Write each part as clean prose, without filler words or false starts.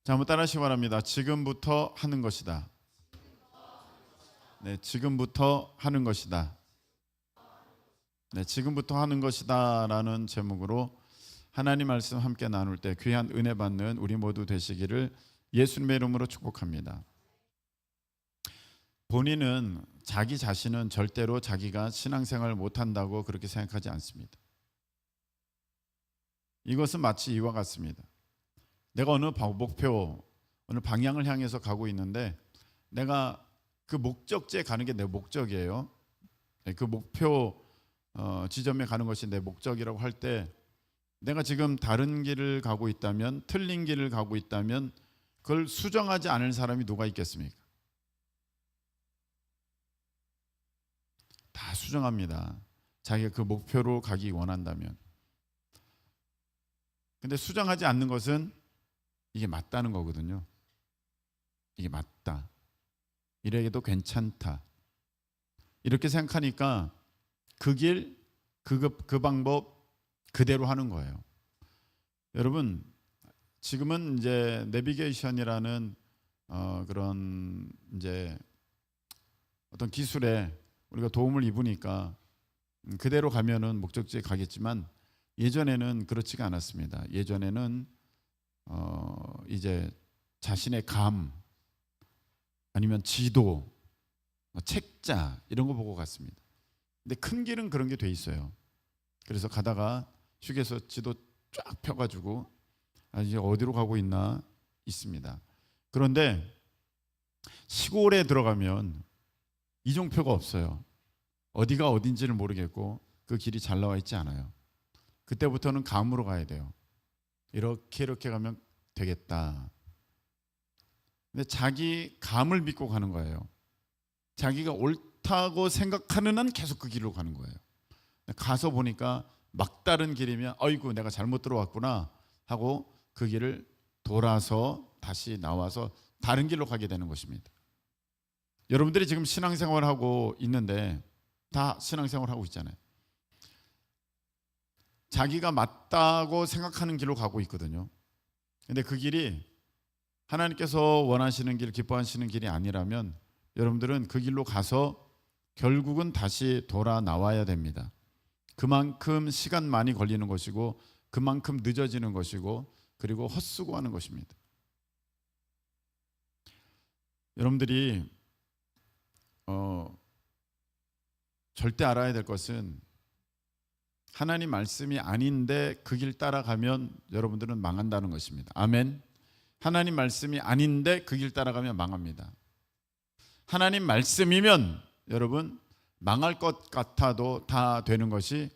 자, 한번 따라하시기 바랍니다. 지금부터 하는 것이다. 네, 지금부터 하는 것이다. 네, 지금부터 하는 것이다 라는 제목으로 하나님 말씀 함께 나눌 때 귀한 은혜 받는 우리 모두 되시기를 예수님의 이름으로 축복합니다. 본인은 자기 자신은 절대로 자기가 신앙생활을 못한다고 그렇게 생각하지 않습니다. 이것은 마치 이와 같습니다. 내가 어느 목표, 어느 방향을 향해서 가고 있는데 내가 그 목적지에 가는 게 내 목적이에요. 그 목표 지점에 가는 것이 내 목적이라고 할 때 내가 지금 다른 길을 가고 있다면, 틀린 길을 가고 있다면 그걸 수정하지 않을 사람이 누가 있겠습니까? 다 수정합니다. 자기가 그 목표로 가기 원한다면. 근데 수정하지 않는 것은 이게 맞다는 거거든요. 이게 맞다. 이래도 괜찮다. 이렇게 생각하니까 그 길, 그 방법 그대로 하는 거예요. 여러분, 지금은 이제 내비게이션이라는 그런 이제 어떤 기술에 우리가 도움을 입으니까 그대로 가면은 목적지에 가겠지만 예전에는 그렇지가 않았습니다. 예전에는 이제 자신의 감 아니면 지도, 책자 이런 거 보고 갔습니다. 근데 큰 길은 그런 게 돼 있어요. 그래서 가다가 휴게소 지도 쫙 펴가지고 이제 어디로 가고 있나 있습니다. 그런데 시골에 들어가면 이종표가 없어요. 어디가 어딘지를 모르겠고 그 길이 잘 나와 있지 않아요. 그때부터는 감으로 가야 돼요. 이렇게 가면 되겠다. 근데 자기 감을 믿고 가는 거예요. 자기가 옳다고 생각하는 한 계속 그 길로 가는 거예요. 가서 보니까 막다른 길이면 어이구 내가 잘못 들어왔구나 하고 그 길을 돌아서 다시 나와서 다른 길로 가게 되는 것입니다. 여러분들이 지금 신앙생활을 하고 있는데 다 신앙생활을 하고 있잖아요. 자기가 맞다고 생각하는 길로 가고 있거든요. 근데 그 길이 하나님께서 원하시는 길, 기뻐하시는 길이 아니라면 여러분들은 그 길로 가서 결국은 다시 돌아 나와야 됩니다. 그만큼 시간 많이 걸리는 것이고 그만큼 늦어지는 것이고 그리고 헛수고하는 것입니다. 여러분들이 절대 알아야 될 것은 하나님 말씀이 아닌데 그 길 따라가면 여러분들은 망한다는 것입니다. 아멘. 하나님 말씀이 아닌데 그 길 따라가면 망합니다. 하나님 말씀이면 여러분 망할 것 같아도 다 되는 것이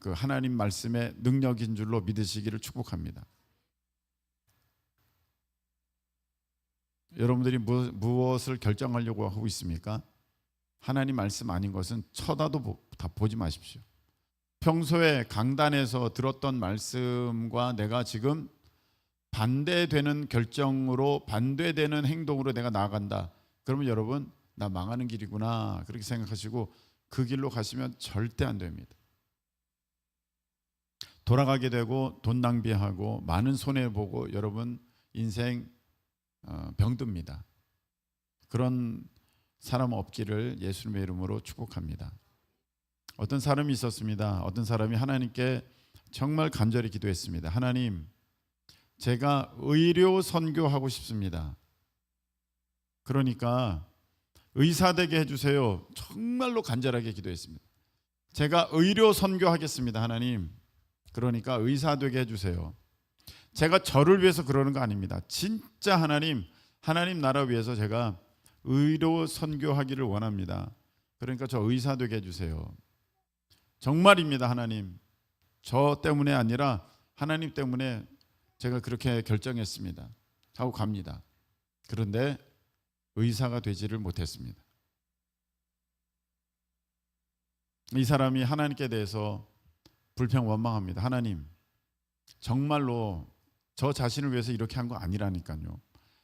그 하나님 말씀의 능력인 줄로 믿으시기를 축복합니다. 여러분들이 무엇을 결정하려고 하고 있습니까? 하나님 말씀 아닌 것은 쳐다도 다 보지 마십시오. 평소에 강단에서 들었던 말씀과 내가 지금 반대되는 결정으로 반대되는 행동으로 내가 나아간다. 그러면 여러분 나 망하는 길이구나 그렇게 생각하시고 그 길로 가시면 절대 안 됩니다. 돌아가게 되고 돈 낭비하고 많은 손해보고 여러분 인생 병듭니다. 그런 사람 없기를 예수님의 이름으로 축복합니다. 어떤 사람이 있었습니다. 어떤 사람이 하나님께 정말 간절히 기도했습니다. 하나님, 제가 의료 선교하고 싶습니다. 그러니까 의사 되게 해주세요. 정말로 간절하게 기도했습니다. 제가 의료 선교하겠습니다. 하나님, 그러니까 의사 되게 해주세요. 제가 저를 위해서 그러는 거 아닙니다. 진짜 하나님 나라 위해서 제가 의료 선교하기를 원합니다. 그러니까 저 의사 되게 해주세요. 정말입니다. 하나님, 저 때문에 아니라 하나님 때문에 제가 그렇게 결정했습니다 하고 갑니다. 그런데 의사가 되지를 못했습니다. 이 사람이 하나님께 대해서 불평원망합니다. 하나님, 정말로 저 자신을 위해서 이렇게 한 거 아니라니까요.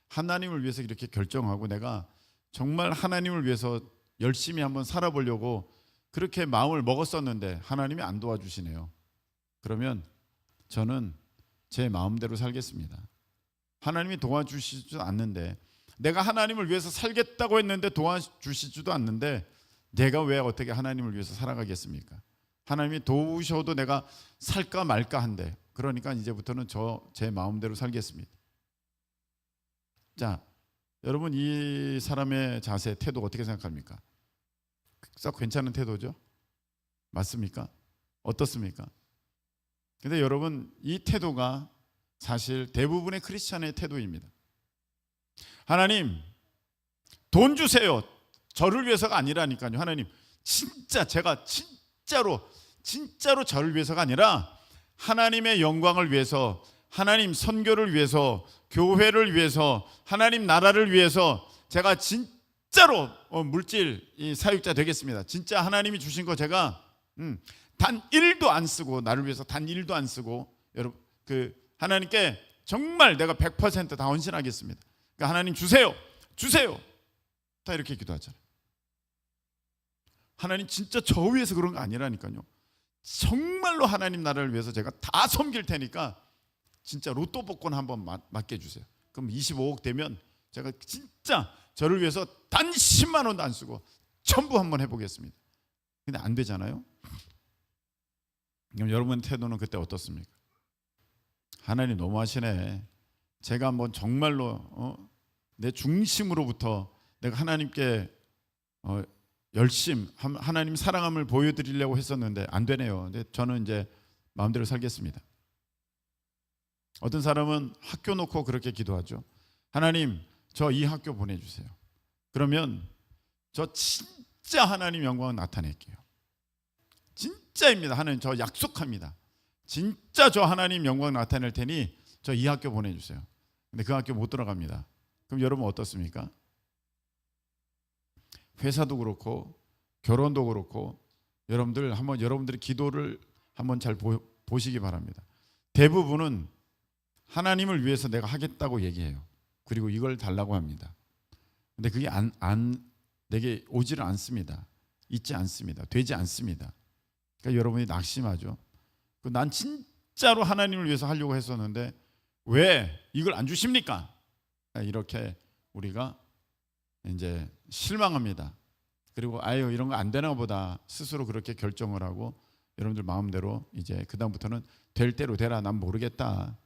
하나님을 위해서 이렇게 결정하고 내가 정말 하나님을 위해서 열심히 한번 살아보려고 그렇게 마음을 먹었었는데 하나님이 안 도와주시네요. 그러면 저는 제 마음대로 살겠습니다 하나님이 도와주시지도 않는데, 내가 하나님을 위해서 살겠다고 했는데 도와주시지도 않는데 내가 왜 어떻게 하나님을 위해서 살아가겠습니까? 하나님이 도우셔도 내가 살까 말까 한데, 그러니까 이제부터는 제 마음대로 살겠습니다. 자, 여러분, 이 사람의 자세, 태도 어떻게 생각합니까? 썩 괜찮은 태도죠? 맞습니까? 어떻습니까? 근데 여러분, 이 태도가 사실 대부분의 크리스찬의 태도입니다. 하나님, 돈 주세요. 저를 위해서가 아니라니까요. 하나님, 제가 진짜로 저를 위해서가 아니라 하나님의 영광을 위해서, 하나님 선교를 위해서, 교회를 위해서, 하나님 나라를 위해서 제가 진짜로 물질 사역자 되겠습니다. 진짜 하나님이 주신 거 제가 단 1도 안 쓰고, 나를 위해서 단 1도 안 쓰고, 여러분, 하나님께 정말 내가 100% 다 헌신하겠습니다. 그러니까 하나님 주세요. 다 이렇게 기도하잖아요. 하나님 진짜 저 위해서 그런 거 아니라니까요. 정말로 하나님 나라를 위해서 제가 다 섬길 테니까 진짜 로또 복권 한번 맞게 해주세요. 그럼 25억 되면 제가 진짜 저를 위해서 단 10만 원도 안 쓰고 전부 한번 해보겠습니다. 근데 안 되잖아요. 그럼 여러분 태도는 그때 어떻습니까? 하나님 너무하시네. 제가 한번 정말로 내 중심으로부터 내가 하나님께 하나님 사랑함을 보여드리려고 했었는데 안 되네요. 근데 저는 이제 마음대로 살겠습니다. 어떤 사람은 학교 놓고 그렇게 기도하죠. 하나님, 저 이 학교 보내주세요. 그러면 저 진짜 하나님 영광을 나타낼게요. 진짜입니다. 하나님, 저 약속합니다. 진짜 저 하나님 영광 나타낼 테니 저 이 학교 보내주세요. 근데 그 학교 못 들어갑니다. 그럼 여러분 어떻습니까? 회사도 그렇고 결혼도 그렇고 여러분들의 기도를 한번 잘 보시기 바랍니다. 대부분은 하나님을 위해서 내가 하겠다고 얘기해요. 그리고 이걸 달라고 합니다. 근데 그게 내게 오지를 않습니다. 있지 않습니다. 되지 않습니다. 그러니까 여러분이 낙심하죠. 난 진짜로 하나님을 위해서 하려고 했었는데 왜 이걸 안 주십니까? 이렇게 우리가 이제 실망합니다. 그리고 아유, 이런 거 안 되나 보다 스스로 그렇게 결정을 하고 여러분들 마음대로 이제 그다음부터는 될 대로 되라, 난 모르겠다,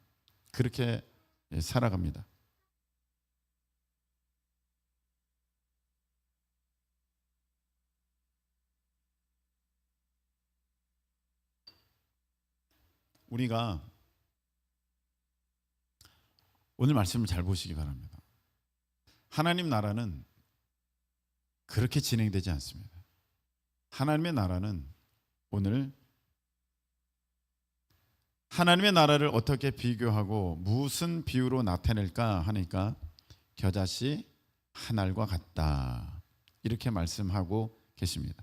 그렇게 살아갑니다. 우리가 오늘 말씀을 잘 보시기 바랍니다. 하나님 나라는 그렇게 진행되지 않습니다. 하나님의 나라는 오늘 하나님의 나라를 어떻게 비교하고 무슨 비유로 나타낼까 하니까 겨자씨 한 알과 같다, 이렇게 말씀하고 계십니다.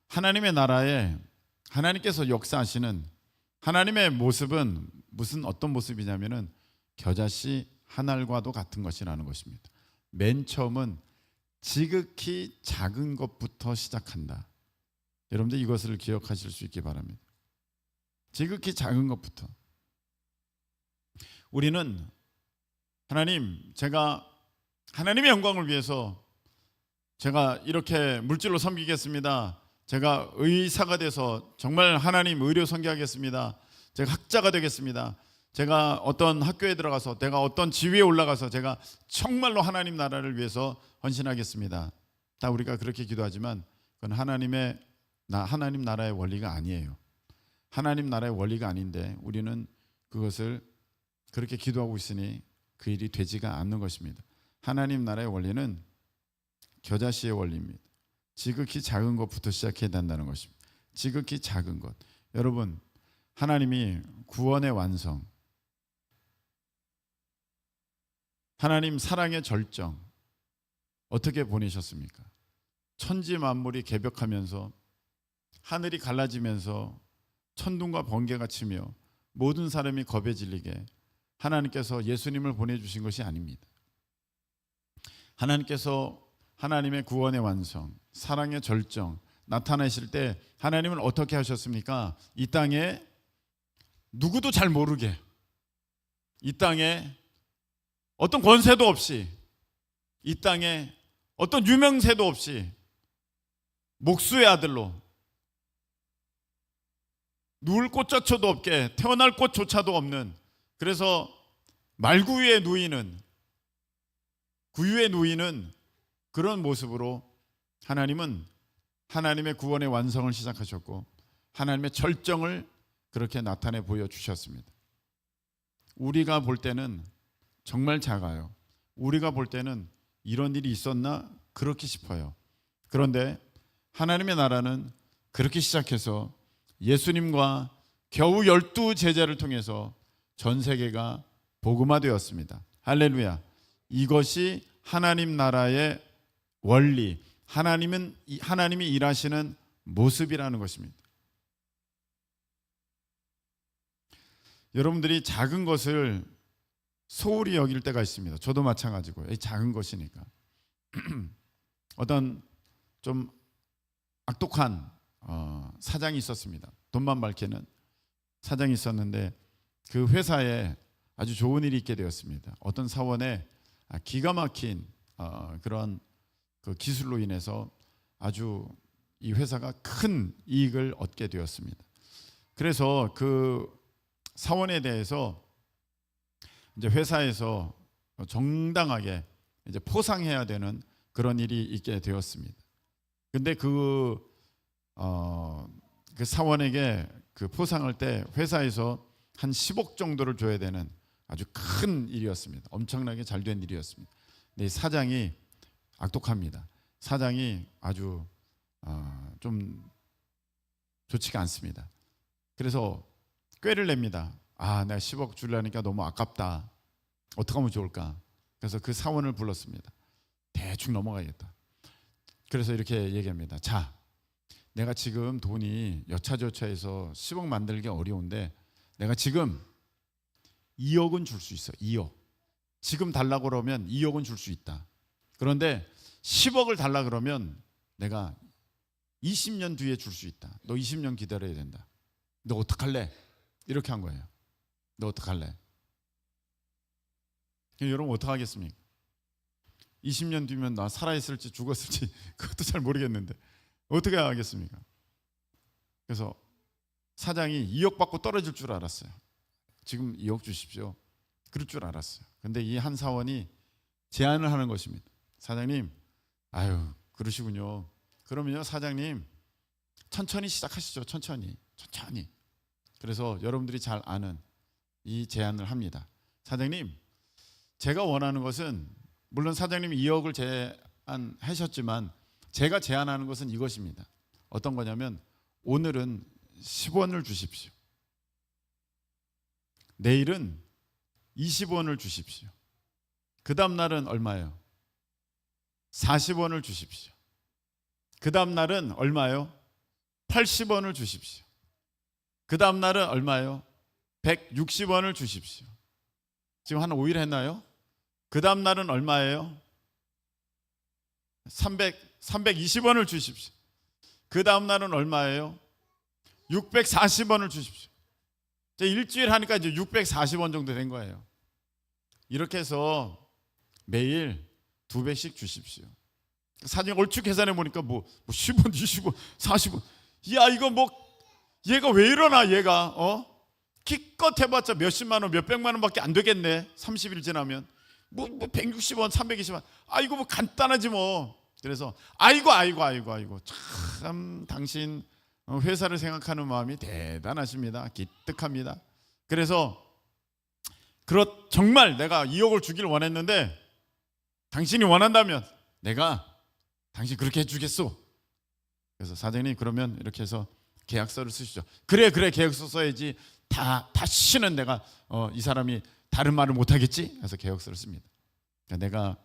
하나님의 나라에 하나님께서 역사하시는 하나님의 모습은 어떤 모습이냐면은 겨자씨 한 알과도 같은 것이라는 것입니다. 맨 처음은 지극히 작은 것부터 시작한다. 여러분들 이것을 기억하실 수 있기 바랍니다. 지극히 작은 것부터. 우리는 제가 하나님의 영광을 위해서 제가 이렇게 물질로 섬기겠습니다. 제가 의사가 돼서 정말 하나님 의료 선교하겠습니다. 제가 학자가 되겠습니다. 제가 어떤 학교에 들어가서 내가 어떤 지위에 올라가서 제가 정말로 하나님 나라를 위해서 헌신하겠습니다. 다 우리가 그렇게 기도하지만 그건 하나님 나라의 원리가 아니에요. 하나님 나라의 원리가 아닌데 우리는 그것을 그렇게 기도하고 있으니 그 일이 되지가 않는 것입니다. 하나님 나라의 원리는 겨자씨의 원리입니다. 지극히 작은 것부터 시작해야 된다는 것입니다. 지극히 작은 것. 여러분, 하나님이 구원의 완성, 하나님 사랑의 절정 어떻게 보내셨습니까? 천지 만물이 개벽하면서 하늘이 갈라지면서 천둥과 번개가 치며 모든 사람이 겁에 질리게 하나님께서 예수님을 보내주신 것이 아닙니다. 하나님께서 하나님의 구원의 완성, 사랑의 절정 나타내실 때 하나님은 어떻게 하셨습니까? 이 땅에 누구도 잘 모르게, 이 땅에 어떤 권세도 없이, 이 땅에 어떤 유명세도 없이 목수의 아들로, 누울 꽃조차도 없게, 태어날 꽃조차도 없는, 그래서 말구유에 누이는, 구유에 누이는 그런 모습으로 하나님은 하나님의 구원의 완성을 시작하셨고 하나님의 절정을 그렇게 나타내 보여주셨습니다. 우리가 볼 때는 정말 작아요. 우리가 볼 때는 이런 일이 있었나 그렇게 싶어요. 그런데 하나님의 나라는 그렇게 시작해서 예수님과 겨우 12제자를 통해서 전 세계가 복음화되었습니다. 할렐루야. 이것이 하나님 나라의 원리, 하나님이 일하시는 모습이라는 것입니다. 여러분들이 작은 것을 소홀히 여길 때가 있습니다. 저도 마찬가지고요. 이 작은 것이니까. 어떤 좀 악독한 사장이 있었습니다. 돈만 밝히는 사장이 있었는데 그 회사에 아주 좋은 일이 있게 되었습니다. 어떤 사원에 기가 막힌 그런 그 기술로 인해서 아주 이 회사가 큰 이익을 얻게 되었습니다. 그래서 그 사원에 대해서 이제 회사에서 정당하게 이제 포상해야 되는 그런 일이 있게 되었습니다. 근데 그 사원에게 그 포상할 때 회사에서 한 10억 정도를 줘야 되는 아주 큰 일이었습니다. 엄청나게 잘된 일이었습니다. 근데 사장이 악독합니다. 사장이 아주 좀 좋지가 않습니다. 그래서 꾀를 냅니다. 내가 10억 주려니까 너무 아깝다. 어떻게 하면 좋을까? 그래서 그 사원을 불렀습니다. 대충 넘어가야겠다. 그래서 이렇게 얘기합니다. 자, 내가 지금 돈이 여차저차해서 10억 만들기 어려운데 내가 지금 2억은 줄 수 있어. 2억. 지금 달라고 그러면 2억은 줄 수 있다. 그런데 10억을 달라 그러면 내가 20년 뒤에 줄 수 있다. 너 20년 기다려야 된다. 너 어떡할래? 이렇게 한 거예요. 너 어떡할래? 여러분 어떡하겠습니까? 20년 뒤면 나 살아있을지 죽었을지 그것도 잘 모르겠는데 어떻게 하겠습니까? 그래서 사장이 2억 받고 떨어질 줄 알았어요. 지금 2억 주십시오. 그럴 줄 알았어요. 근데 이 한 사원이 제안을 하는 것입니다. 사장님, 아유 그러시군요. 그러면요 사장님 천천히 시작하시죠. 천천히. 그래서 여러분들이 잘 아는 이 제안을 합니다. 사장님, 제가 원하는 것은 물론 사장님이 2억을 제안하셨지만 제가 제안하는 것은 이것입니다. 어떤 거냐면 오늘은 10원을 주십시오. 내일은 20원을 주십시오. 그 다음 날은 얼마예요? 40원을 주십시오. 그 다음 날은 얼마예요? 80원을 주십시오. 그 다음 날은 얼마예요? 160원을 주십시오. 지금 한 5일 했나요? 그 다음 날은 얼마예요? 320원을 주십시오. 그 다음 날은 얼마예요? 640원을 주십시오. 이제 일주일 하니까 이제 640원 정도 된 거예요. 이렇게 해서 매일 2배씩 주십시오. 사진 얼추 계산해 보니까 뭐 10원, 20원, 40원. 야 이거 뭐 얘가 왜 이러나 얘가 기껏 해봤자 몇십만 원, 몇백만 원밖에 안 되겠네. 30일 지나면 뭐 160원, 320원. 이거 뭐 간단하지 뭐. 그래서 아이고 참 당신 회사를 생각하는 마음이 대단하십니다. 기특합니다. 그래서 정말 내가 2억을 주길 원했는데 당신이 원한다면 내가 당신 그렇게 해주겠소. 그래서 사장님 그러면 이렇게 해서 계약서를 쓰시죠. 그래 계약서 써야지. 다시는 내가 이 사람이 다른 말을 못하겠지. 그래서 계약서를 씁니다. 그러니까 내가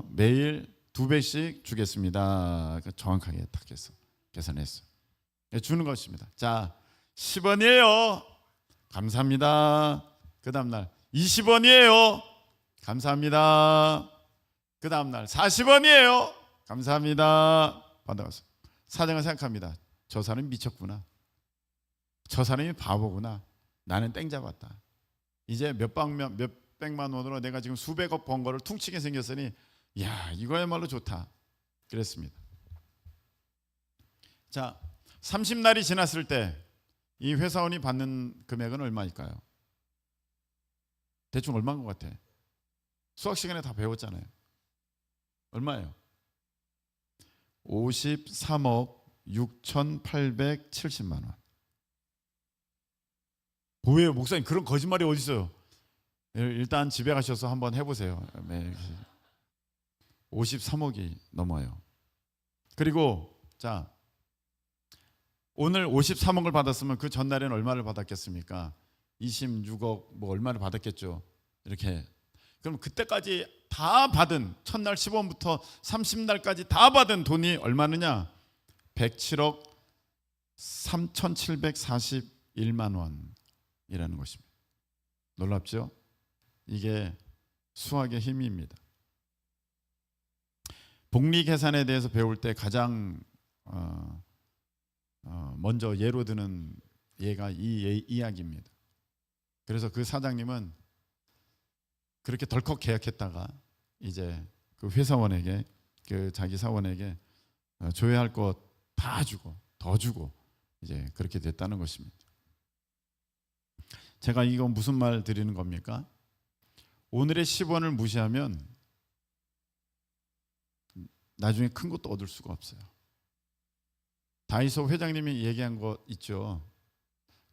매일 2배씩 주겠습니다. 정확하게 딱 해서 계산했어. 주는 것입니다. 자, 10원이에요. 감사합니다. 그 다음날 20원이에요. 감사합니다. 그 다음날 40원이에요. 감사합니다. 받아가서 사장은 생각합니다. 저 사람이 미쳤구나. 저 사람이 바보구나. 나는 땡 잡았다. 이제 몇 몇백만 원으로 내가 지금 수백억 번 거를 퉁치게 생겼으니 야, 이거야말로 좋다 그랬습니다. 자, 30날이 지났을 때 이 회사원이 받는 금액은 얼마일까요? 대충 얼마인 것 같아? 수학 시간에 다 배웠잖아요. 얼마예요? 53억 6,870만 원. 뭐예요, 목사님? 그런 거짓말이 어디 있어요? 일단 집에 가셔서 한번 해보세요. 53억이 넘어요. 그리고 자, 오늘 53억을 받았으면 그 전날에는 얼마를 받았겠습니까? 26억 뭐 얼마를 받았겠죠. 이렇게. 그럼 그때까지 다 받은, 첫날 10원부터 30날까지 다 받은 돈이 얼마느냐? 107억 3,741만 원이라는 것입니다. 놀랍죠? 이게 수학의 힘입니다. 복리 계산에 대해서 배울 때 가장 먼저 예로 드는 예가 이 이야기입니다. 그래서 그 사장님은 그렇게 덜컥 계약했다가 이제 그 회사원에게, 그 자기 사원에게 줘야 할 것 다 주고 더 주고 이제 그렇게 됐다는 것입니다. 제가 이거 무슨 말 드리는 겁니까? 오늘의 10원을 무시하면 나중에 큰 것도 얻을 수가 없어요. 다이소 회장님이 얘기한 거 있죠.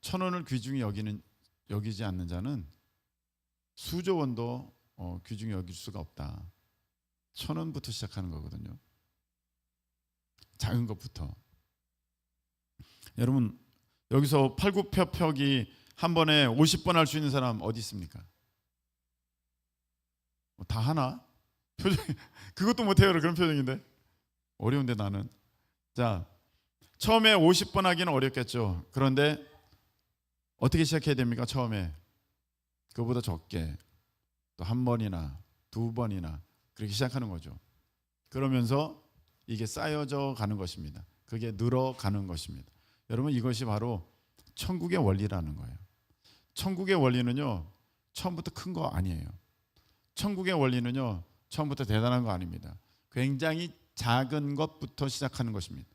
1,000원을 귀중히 여기지 않는 자는 수조 원도 귀중히 여길 수가 없다. 1,000원부터 시작하는 거거든요. 작은 것부터. 여러분, 여기서 팔굽혀펴기 한 번에 50번 할 수 있는 사람 어디 있습니까? 다 하나? 표정, 그것도 못해요. 그런 표정인데. 어려운데 나는. 자, 처음에 50번 하기는 어렵겠죠. 그런데 어떻게 시작해야 됩니까? 처음에 그거보다 적게, 또 한 번이나 두 번이나 그렇게 시작하는 거죠. 그러면서 이게 쌓여져 가는 것입니다. 그게 늘어가는 것입니다. 여러분, 이것이 바로 천국의 원리라는 거예요. 천국의 원리는요, 처음부터 큰 거 아니에요. 천국의 원리는요, 처음부터 대단한 거 아닙니다. 굉장히 작은 것부터 시작하는 것입니다.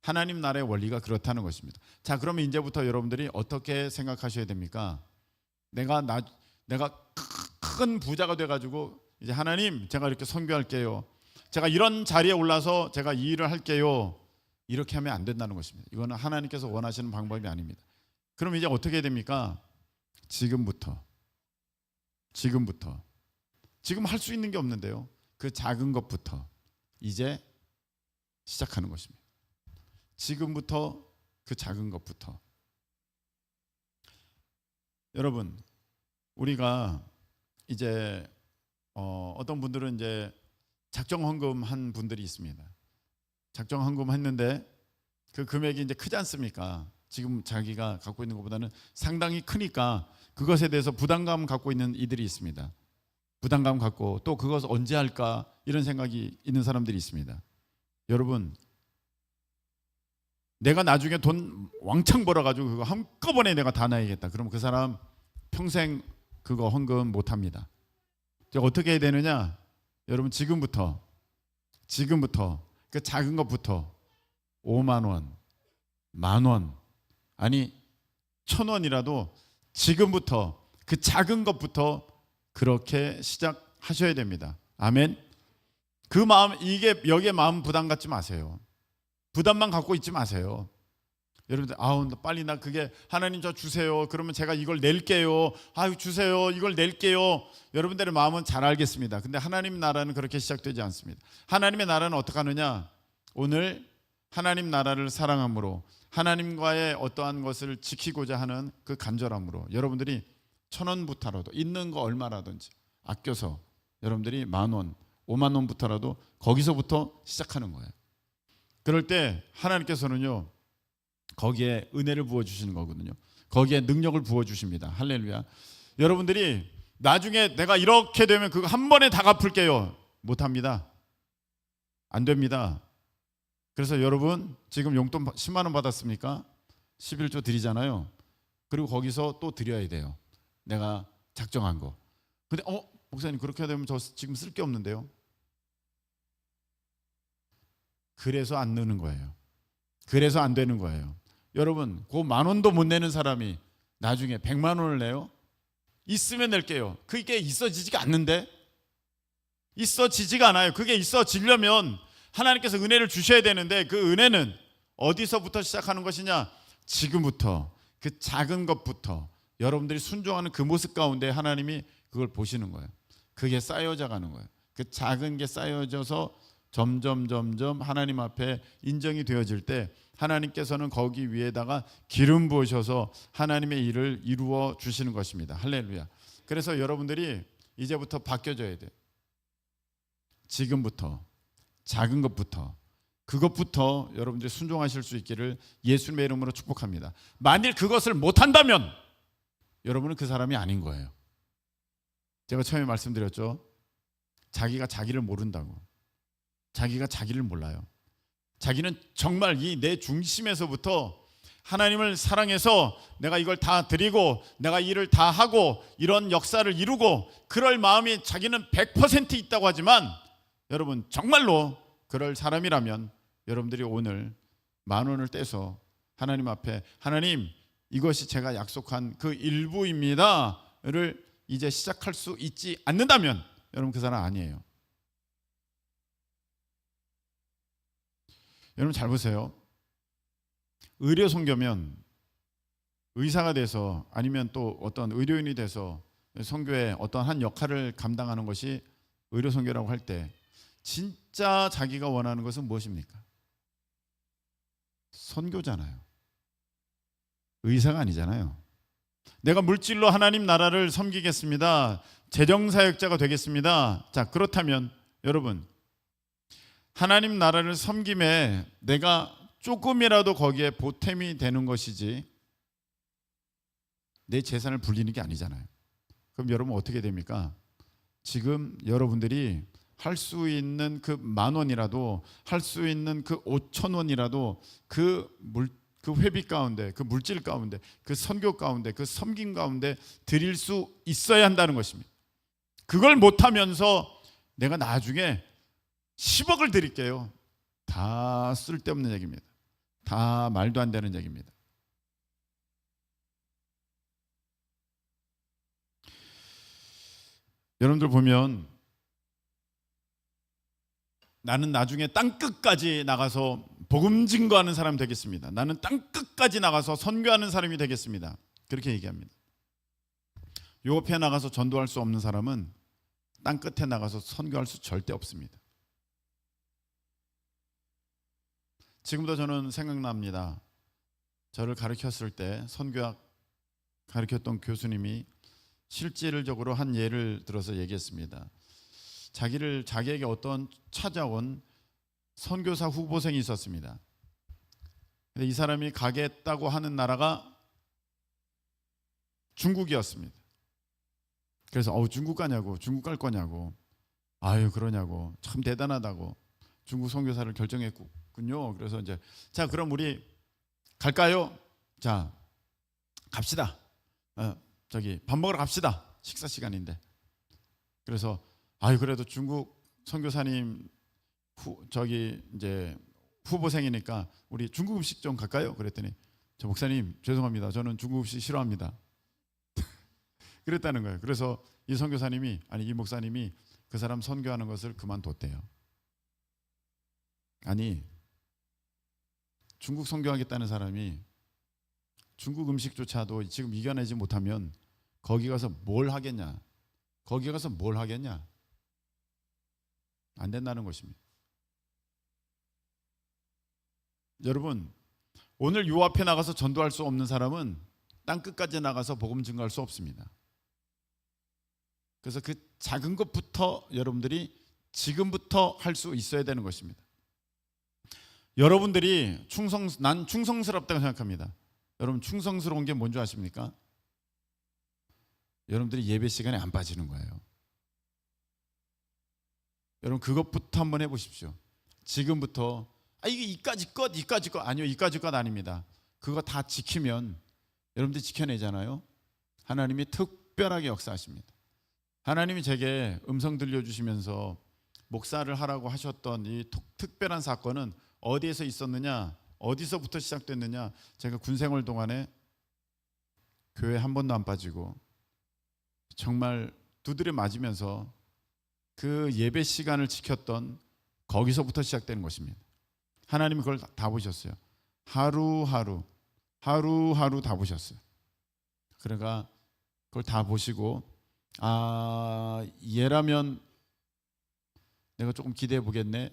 하나님 나라의 원리가 그렇다는 것입니다. 자, 그러면 이제부터 여러분들이 어떻게 생각하셔야 됩니까? 내가 큰 부자가 돼가지고 이제 하나님, 제가 이렇게 선교할게요. 제가 이런 자리에 올라서 제가 이 일을 할게요. 이렇게 하면 안 된다는 것입니다. 이거는 하나님께서 원하시는 방법이 아닙니다. 그럼 이제 어떻게 해야 됩니까? 지금부터. 지금 할 수 있는 게 없는데요. 그 작은 것부터 이제 시작하는 것입니다. 지금부터 그 작은 것부터. 여러분, 우리가 이제 어떤 분들은 이제 작정 헌금 한 분들이 있습니다. 작정 헌금 했는데 그 금액이 이제 크지 않습니까? 지금 자기가 갖고 있는 것보다는 상당히 크니까 그것에 대해서 부담감 갖고 있는 이들이 있습니다. 부담감 갖고 또 그것을 언제 할까 이런 생각이 있는 사람들이 있습니다. 여러분, 내가 나중에 돈 왕창 벌어가지고 그거 한꺼번에 내가 다 내야겠다. 그러면 그 사람 평생 그거 헌금 못합니다. 어떻게 해야 되느냐? 여러분, 지금부터 그 작은 것부터 5만 원, 만 원, 아니 1,000원이라도 지금부터 그 작은 것부터 그렇게 시작하셔야 됩니다. 아멘. 그 마음, 이게 여기에 마음 부담 갖지 마세요. 부담만 갖고 있지 마세요. 여러분들, 빨리 나 그게 하나님 저 주세요. 그러면 제가 이걸 낼게요. 주세요. 이걸 낼게요. 여러분들의 마음은 잘 알겠습니다. 근데 하나님 나라는 그렇게 시작되지 않습니다. 하나님의 나라는 어떻게 하느냐? 오늘 하나님 나라를 사랑함으로, 하나님과의 어떠한 것을 지키고자 하는 그 간절함으로 여러분들이 1,000원부터라도 있는 거 얼마라든지 아껴서 여러분들이 10,000원, 5만 원부터라도 거기서부터 시작하는 거예요. 그럴 때 하나님께서는요, 거기에 은혜를 부어주시는 거거든요. 거기에 능력을 부어주십니다. 할렐루야. 여러분들이 나중에 내가 이렇게 되면 그거 한 번에 다 갚을게요. 못합니다. 안 됩니다. 그래서 여러분, 지금 용돈 10만 원 받았습니까? 11조 드리잖아요. 그리고 거기서 또 드려야 돼요. 내가 작정한 거. 근데 목사님 그렇게 되면 저 지금 쓸 게 없는데요. 그래서 안 느는 거예요. 그래서 안 되는 거예요. 여러분, 그 10,000원도 못 내는 사람이 나중에 100만 원을 내요? 있으면 낼게요. 그게 있어지지가 않는데, 있어지지가 않아요. 그게 있어지려면 하나님께서 은혜를 주셔야 되는데, 그 은혜는 어디서부터 시작하는 것이냐? 지금부터, 그 작은 것부터 여러분들이 순종하는 그 모습 가운데 하나님이 그걸 보시는 거예요. 그게 쌓여져 가는 거예요. 그 작은 게 쌓여져서 점점 하나님 앞에 인정이 되어질 때 하나님께서는 거기 위에다가 기름 부으셔서 하나님의 일을 이루어 주시는 것입니다. 할렐루야. 그래서 여러분들이 이제부터 바뀌어져야 돼. 지금부터 작은 것부터, 그것부터 여러분들이 순종하실 수 있기를 예수님의 이름으로 축복합니다. 만일 그것을 못한다면 여러분은 그 사람이 아닌 거예요. 제가 처음에 말씀드렸죠. 자기가 자기를 모른다고. 자기가 자기를 몰라요. 자기는 정말 이 내 중심에서부터 하나님을 사랑해서 내가 이걸 다 드리고 내가 일을 다 하고 이런 역사를 이루고 그럴 마음이 자기는 100% 있다고 하지만, 여러분 정말로 그럴 사람이라면 여러분들이 오늘 10,000원을 떼서 하나님 앞에, 하나님 이것이 제가 약속한 그 일부입니다를 이제 시작할 수 있지 않는다면 여러분 그 사람 아니에요. 여러분 잘 보세요. 의료 선교면 의사가 돼서 아니면 또 어떤 의료인이 돼서 선교의 어떤 한 역할을 감당하는 것이 의료 선교라고 할 때 진짜 자기가 원하는 것은 무엇입니까? 선교잖아요. 의사가 아니잖아요. 내가 물질로 하나님 나라를 섬기겠습니다. 재정사역자가 되겠습니다. 자, 그렇다면 여러분 하나님 나라를 섬김에 내가 조금이라도 거기에 보탬이 되는 것이지 내 재산을 불리는 게 아니잖아요. 그럼 여러분 어떻게 됩니까? 지금 여러분들이 할 수 있는 그 10,000원이라도, 할 수 있는 그 5,000원이라도 그 회비 가운데, 그 물질 가운데, 그 선교 가운데, 그 섬김 가운데 드릴 수 있어야 한다는 것입니다. 그걸 못하면서 내가 나중에 10억을 드릴게요. 다 쓸데없는 얘기입니다. 다 말도 안 되는 얘기입니다. 여러분들 보면 나는 나중에 땅끝까지 나가서 복음 증거하는 사람 되겠습니다. 나는 땅끝까지 나가서 선교하는 사람이 되겠습니다. 그렇게 얘기합니다. 요 옆에 나가서 전도할 수 없는 사람은 땅끝에 나가서 선교할 수 절대 없습니다. 지금도 저는 생각납니다. 저를 가르쳤을 때 선교학 가르쳤던 교수님이 실질적으로 한 예를 들어서 얘기했습니다. 자기에게 어떤 찾아온 선교사 후보생이 있었습니다. 근데 이 사람이 가겠다고 하는 나라가 중국이었습니다. 그래서 중국 가냐고, 중국 갈 거냐고, 아유 그러냐고, 참 대단하다고 중국 선교사를 결정했군요. 그래서 이제 자 그럼 우리 갈까요? 자 갑시다. 저기 밥 먹으러 갑시다. 식사 시간인데. 그래서 그래도 중국 선교사님 이제 후보생이니까 우리 중국 음식 좀 갈까요? 그랬더니 저 목사님 죄송합니다. 저는 중국 음식 싫어합니다. 그랬다는 거예요. 그래서 이 선교사님이 이 목사님이 그 사람 선교하는 것을 그만뒀대요. 아니 중국 선교하겠다는 사람이 중국 음식조차도 지금 이겨내지 못하면 거기 가서 뭘 하겠냐? 거기 가서 뭘 하겠냐? 안 된다는 것입니다. 여러분 오늘 요 앞에 나가서 전도할 수 없는 사람은 땅끝까지 나가서 복음 증거할 수 없습니다. 그래서 그 작은 것부터 여러분들이 지금부터 할 수 있어야 되는 것입니다. 여러분들이 난 충성스럽다고 생각합니다. 여러분 충성스러운 게 뭔지 아십니까? 여러분들이 예배 시간에 안 빠지는 거예요. 여러분 그것부터 한번 해보십시오. 지금부터 이게 이까지 것 아니요, 이까지 것 아닙니다. 그거 다 지키면 여러분들이 지켜내잖아요. 하나님이 특별하게 역사하십니다. 하나님이 제게 음성 들려주시면서 목사를 하라고 하셨던 이 특별한 사건은 어디에서 있었느냐, 어디서부터 시작됐느냐. 제가 군생활 동안에 교회 한 번도 안 빠지고 정말 두드려 맞으면서 그 예배 시간을 지켰던 거기서부터 시작되는 것입니다. 하나님이 그걸 다 보셨어요. 하루하루 다 보셨어요. 그러니까 그걸 다 보시고 얘라면 내가 조금 기대해 보겠네.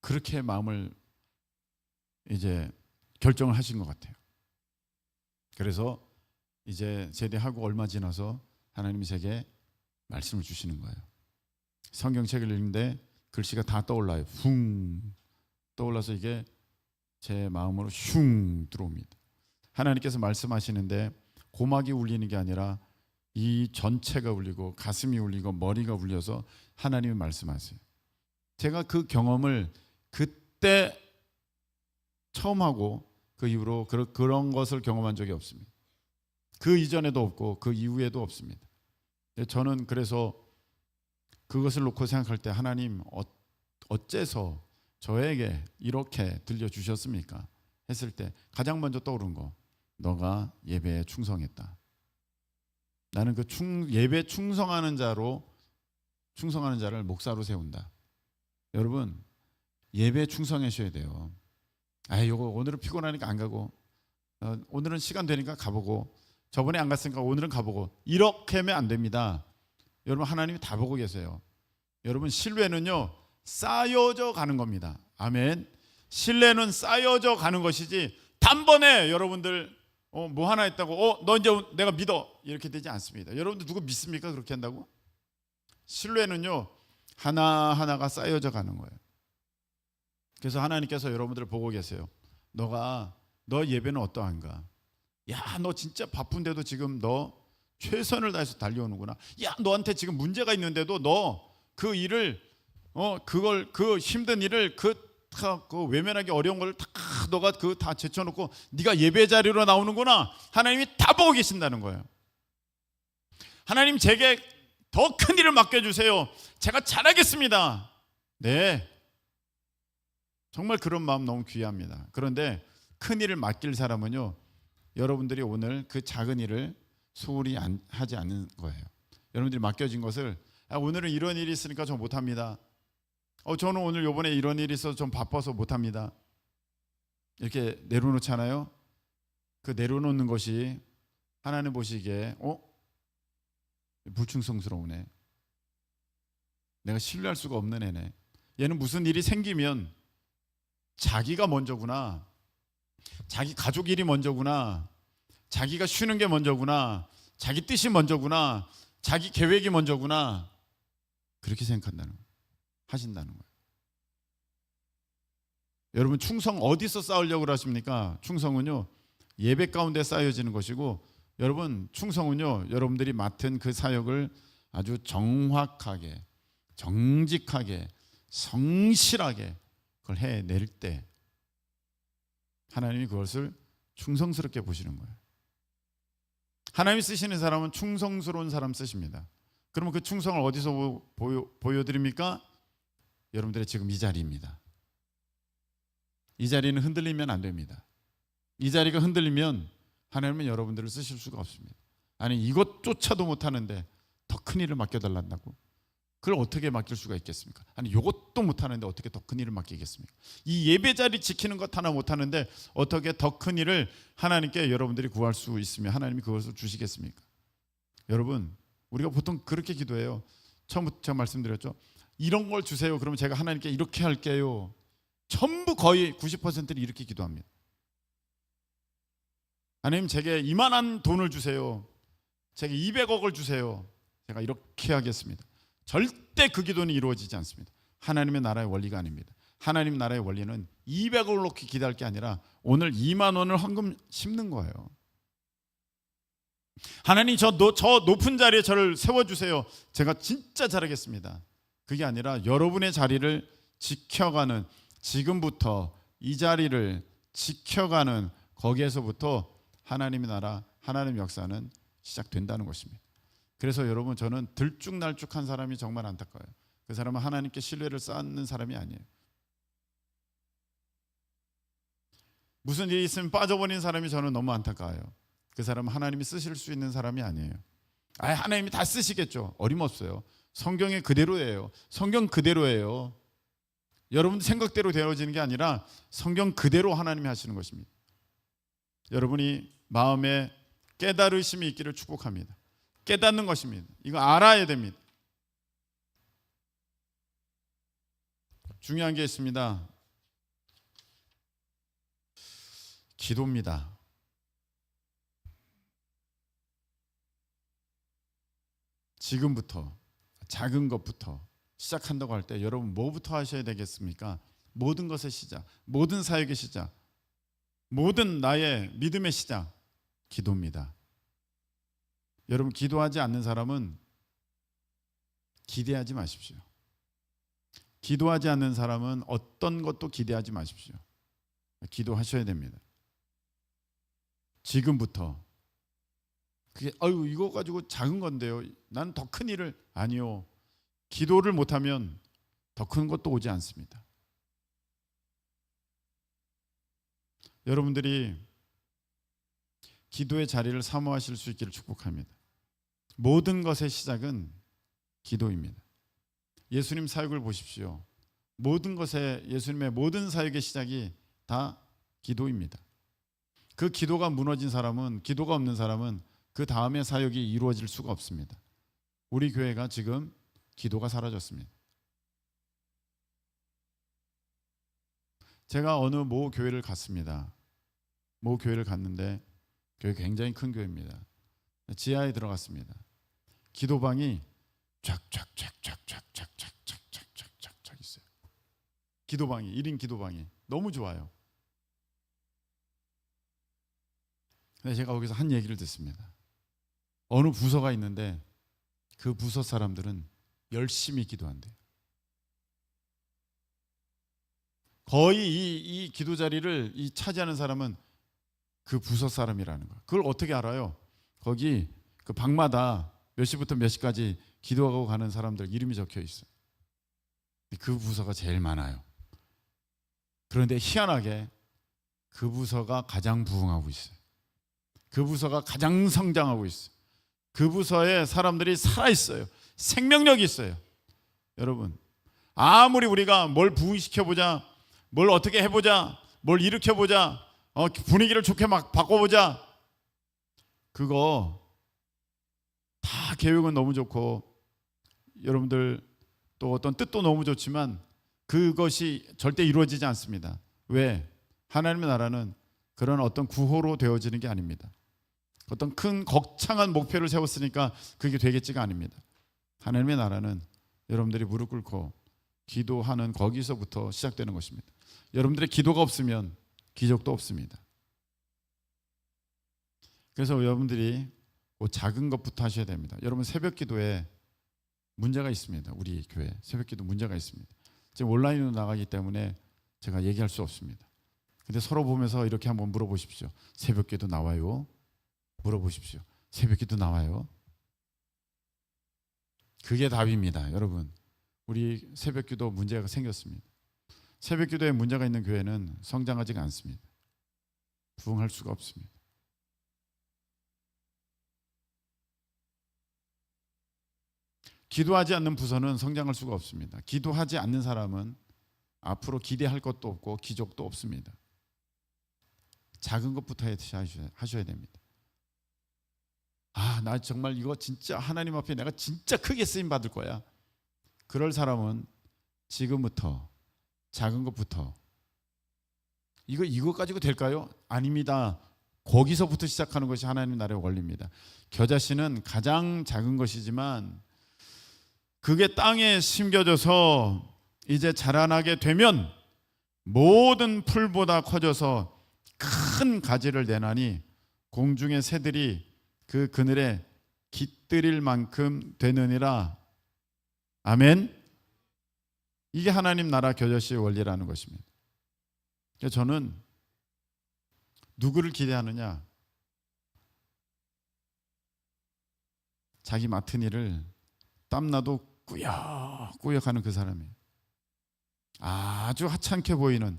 그렇게 마음을 이제 결정을 하신 것 같아요. 그래서 이제 제대하고 얼마 지나서 하나님이 제게 말씀을 주시는 거예요. 성경책을 읽는데 글씨가 다 떠올라요. 쿵 떠올라서 이게 제 마음으로 슝 들어옵니다. 하나님께서 말씀하시는데 고막이 울리는 게 아니라 이 전체가 울리고 가슴이 울리고 머리가 울려서 하나님이 말씀하세요. 제가 그 경험을 그때 처음 하고 그 이후로 그런 것을 경험한 적이 없습니다. 그 이전에도 없고 그 이후에도 없습니다. 저는 그래서 그것을 놓고 생각할 때 하나님 어째서 저에게 이렇게 들려주셨습니까? 했을 때 가장 먼저 떠오른 거, 너가 예배에 충성했다. 나는 그 예배 충성하는 자를 목사로 세운다. 여러분 예배 충성하셔야 돼요. 요거 오늘은 피곤하니까 안 가고 오늘은 시간 되니까 가보고 저번에 안 갔으니까 오늘은 가보고 이렇게 하면 안 됩니다. 여러분 하나님이 다 보고 계세요. 여러분 신뢰는요 쌓여져 가는 겁니다. 아멘. 신뢰는 쌓여져 가는 것이지 단번에 여러분들 뭐 하나 했다고 너 이제 내가 믿어 이렇게 되지 않습니다. 여러분들 누구 믿습니까? 그렇게 한다고? 신뢰는요 하나하나가 쌓여져 가는 거예요. 그래서 하나님께서 여러분들을 보고 계세요. 너 예배는 어떠한가? 야, 너 진짜 바쁜데도 지금 너 최선을 다해서 달려오는구나. 야, 너한테 지금 문제가 있는데도 너 그 일을 그 힘든 일을 그 외면하기 어려운 걸 다 너가 다 제쳐놓고 네가 예배 자리로 나오는구나. 하나님이 다 보고 계신다는 거예요. 하나님 제게 더 큰 일을 맡겨주세요. 제가 잘하겠습니다. 네, 정말 그런 마음 너무 귀합니다. 그런데 큰 일을 맡길 사람은요 여러분들이 오늘 그 작은 일을 소홀히 하지 않는 거예요. 여러분들이 맡겨진 것을 오늘은 이런 일이 있으니까 저 못합니다. 저는 오늘 요번에 이런 일이 있어서 좀 바빠서 못합니다. 이렇게 내려놓잖아요. 그 내려놓는 것이 하나님 보시기에 불충성스러우네. 내가 신뢰할 수가 없는 애네. 얘는 무슨 일이 생기면 자기가 먼저구나. 자기 가족 일이 먼저구나. 자기가 쉬는 게 먼저구나. 자기 뜻이 먼저구나. 자기 계획이 먼저구나. 그렇게 생각한다는 거예요. 하신다는 거예요. 여러분 충성 어디서 쌓으려고 하십니까? 충성은요 예배 가운데 쌓여지는 것이고 여러분 충성은요 여러분들이 맡은 그 사역을 아주 정확하게 정직하게 성실하게 그걸 해낼 때 하나님이 그것을 충성스럽게 보시는 거예요. 하나님이 쓰시는 사람은 충성스러운 사람 쓰십니다. 그러면 그 충성을 어디서 보여드립니까? 여러분들의 지금 이 자리입니다. 이 자리는 흔들리면 안 됩니다. 이 자리가 흔들리면 하나님은 여러분들을 쓰실 수가 없습니다. 아니 이것조차도 못하는데 더 큰 일을 맡겨달란다고? 그걸 어떻게 맡길 수가 있겠습니까? 아니 이것도 못하는데 어떻게 더 큰 일을 맡기겠습니까? 이 예배 자리 지키는 것 하나 못하는데 어떻게 더 큰 일을 하나님께 여러분들이 구할 수 있으면 하나님이 그것을 주시겠습니까? 여러분 우리가 보통 그렇게 기도해요. 처음부터 제가 말씀드렸죠. 이런 걸 주세요. 그러면 제가 하나님께 이렇게 할게요. 전부 거의 90%는 이렇게 기도합니다. 하나님 제게 이만한 돈을 주세요. 제게 200억을 주세요. 제가 이렇게 하겠습니다. 절대 그 기도는 이루어지지 않습니다. 하나님의 나라의 원리가 아닙니다. 하나님 나라의 원리는 200억을 놓고 기도할 게 아니라 오늘 2만 원을 헌금 심는 거예요. 하나님 저 높은 자리에 저를 세워주세요. 제가 진짜 잘하겠습니다. 그게 아니라 여러분의 자리를 지켜가는 지금부터 이 자리를 지켜가는 거기에서부터 하나님의 나라 하나님의 역사는 시작된다는 것입니다. 그래서 여러분, 저는 들쭉날쭉한 사람이 정말 안타까워요. 그 사람은 하나님께 신뢰를 쌓는 사람이 아니에요. 무슨 일이 있으면 빠져버린 사람이 저는 너무 안타까워요. 그 사람은 하나님이 쓰실 수 있는 사람이 아니에요. 하나님이 다 쓰시겠죠. 어림없어요. 성경에 그대로예요. 성경 그대로예요. 여러분 생각대로 되어지는 게 아니라 성경 그대로 하나님이 하시는 것입니다. 여러분이 마음에 깨달으심이 있기를 축복합니다. 깨닫는 것입니다. 이거 알아야 됩니다. 중요한 게 있습니다. 기도입니다. 지금부터 작은 것부터 시작한다고 할 때 여러분 뭐부터 하셔야 되겠습니까? 모든 것의 시작, 모든 사역의 시작, 모든 나의 믿음의 시작, 기도입니다. 여러분, 기도하지 않는 사람은 기대하지 마십시오. 기도하지 않는 사람은 어떤 것도 기대하지 마십시오. 기도하셔야 됩니다. 지금부터. 그게 이거 가지고 작은 건데요, 나는 더 큰 일을. 아니요, 기도를 못하면 더 큰 것도 오지 않습니다. 여러분들이 기도의 자리를 사모하실 수 있기를 축복합니다. 모든 것의 시작은 기도입니다. 예수님 사역을 보십시오. 모든 것의, 예수님의 모든 사역의 시작이 다 기도입니다. 그 기도가 무너진 사람은, 기도가 없는 사람은 그 다음에 사역이 이루어질 수가 없습니다. 우리 교회가 지금 기도가 사라졌습니다. 제가 어느 모 교회를 갔습니다. 모 교회를 갔는데 교회 굉장히 큰 교회입니다. 지하에 들어갔습니다. 기도방이 쫙쫙쫙쫙쫙쫙쫙쫙쫙쫙 있어요. 기도방이, 1인 기도방이 너무 좋아요. 근데 제가 거기서 한 얘기를 듣습니다. 어느 부서가 있는데 그 부서 사람들은 열심히 기도한대요. 거의 이 기도 자리를 차지하는 사람은 그 부서 사람이라는 거예요. 그걸 어떻게 알아요? 거기 그 방마다 몇 시부터 몇 시까지 기도하고 가는 사람들 이름이 적혀 있어요. 그 부서가 제일 많아요. 그런데 희한하게 그 부서가 가장 부흥하고 있어요. 그 부서가 가장 성장하고 있어요. 그 부서에 사람들이 살아있어요. 생명력이 있어요. 여러분, 아무리 우리가 뭘 부흥시켜보자, 뭘 어떻게 해보자, 뭘 일으켜보자, 분위기를 좋게 막 바꿔보자, 그거 다 계획은 너무 좋고 여러분들 또 어떤 뜻도 너무 좋지만 그것이 절대 이루어지지 않습니다. 왜? 하나님의 나라는 그런 어떤 구호로 되어지는 게 아닙니다. 어떤 큰 거창한 목표를 세웠으니까 그게 되겠지가 아닙니다. 하나님의 나라는 여러분들이 무릎 꿇고 기도하는 거기서부터 시작되는 것입니다. 여러분들의 기도가 없으면 기적도 없습니다. 그래서 여러분들이 작은 것부터 하셔야 됩니다. 여러분, 새벽 기도에 문제가 있습니다. 우리 교회 새벽 기도 문제가 있습니다. 지금 온라인으로 나가기 때문에 제가 얘기할 수 없습니다. 근데 서로 보면서 이렇게 한번 물어보십시오. 새벽 기도 나와요? 물어보십시오. 새벽 기도 나와요? 그게 답입니다. 여러분, 우리 새벽 기도 문제가 생겼습니다. 새벽 기도에 문제가 있는 교회는 성장하지가 않습니다. 부흥할 수가 없습니다. 기도하지 않는 부서는 성장할 수가 없습니다. 기도하지 않는 사람은 앞으로 기대할 것도 없고 기적도 없습니다. 작은 것부터 하셔야 됩니다. 나 정말 이거 진짜 하나님 앞에 내가 진짜 크게 쓰임 받을 거야. 그럴 사람은 지금부터 작은 것부터. 이거 가지고 될까요? 아닙니다. 거기서부터 시작하는 것이 하나님 나라의 원리입니다. 겨자씨는 가장 작은 것이지만 그게 땅에 심겨져서 이제 자라나게 되면 모든 풀보다 커져서 큰 가지를 내나니 공중의 새들이 그 그늘에 깃들일 만큼 되느니라. 아멘. 이게 하나님 나라 겨자씨의 원리라는 것입니다. 그래서 저는 누구를 기대하느냐? 자기 맡은 일을 땀나도 꾸역꾸역하는 그 사람이에요. 아주 하찮게 보이는,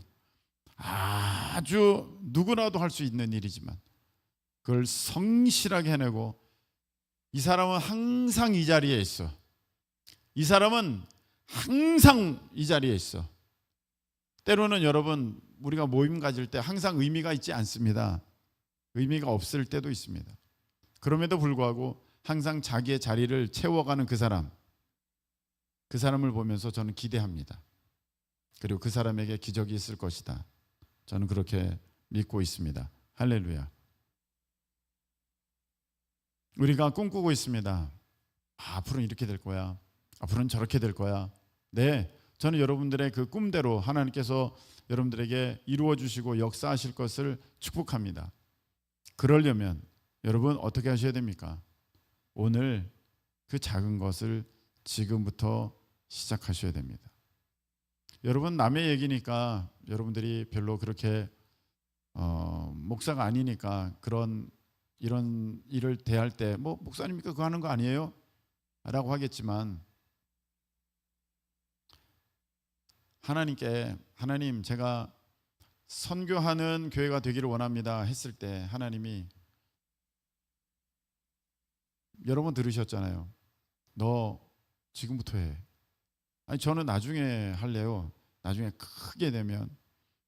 아주 누구나도 할 수 있는 일이지만 그걸 성실하게 해내고, 이 사람은 항상 이 자리에 있어. 이 사람은 항상 이 자리에 있어. 때로는 여러분, 우리가 모임 가질 때 항상 의미가 있지 않습니다. 의미가 없을 때도 있습니다. 그럼에도 불구하고 항상 자기의 자리를 채워가는 그 사람을 보면서 저는 기대합니다. 그리고 그 사람에게 기적이 있을 것이다. 저는 그렇게 믿고 있습니다. 할렐루야. 우리가 꿈꾸고 있습니다. 앞으로는 이렇게 될 거야. 앞으로는 저렇게 될 거야. 네, 저는 여러분들의 그 꿈대로 하나님께서 여러분들에게 이루어 주시고 역사하실 것을 축복합니다. 그러려면 여러분 어떻게 하셔야 됩니까? 오늘 그 작은 것을 지금부터 시작하셔야 됩니다. 여러분, 남의 얘기니까 여러분들이 별로 그렇게 목사가 아니니까 이런 일을 대할 때 뭐 목사님이니까 그거 하는 거 아니에요? 라고 하겠지만, 하나님 제가 선교하는 교회가 되기를 원합니다 했을 때 하나님이, 여러분 들으셨잖아요. 너 지금부터 해. 아니, 저는 나중에 할래요. 나중에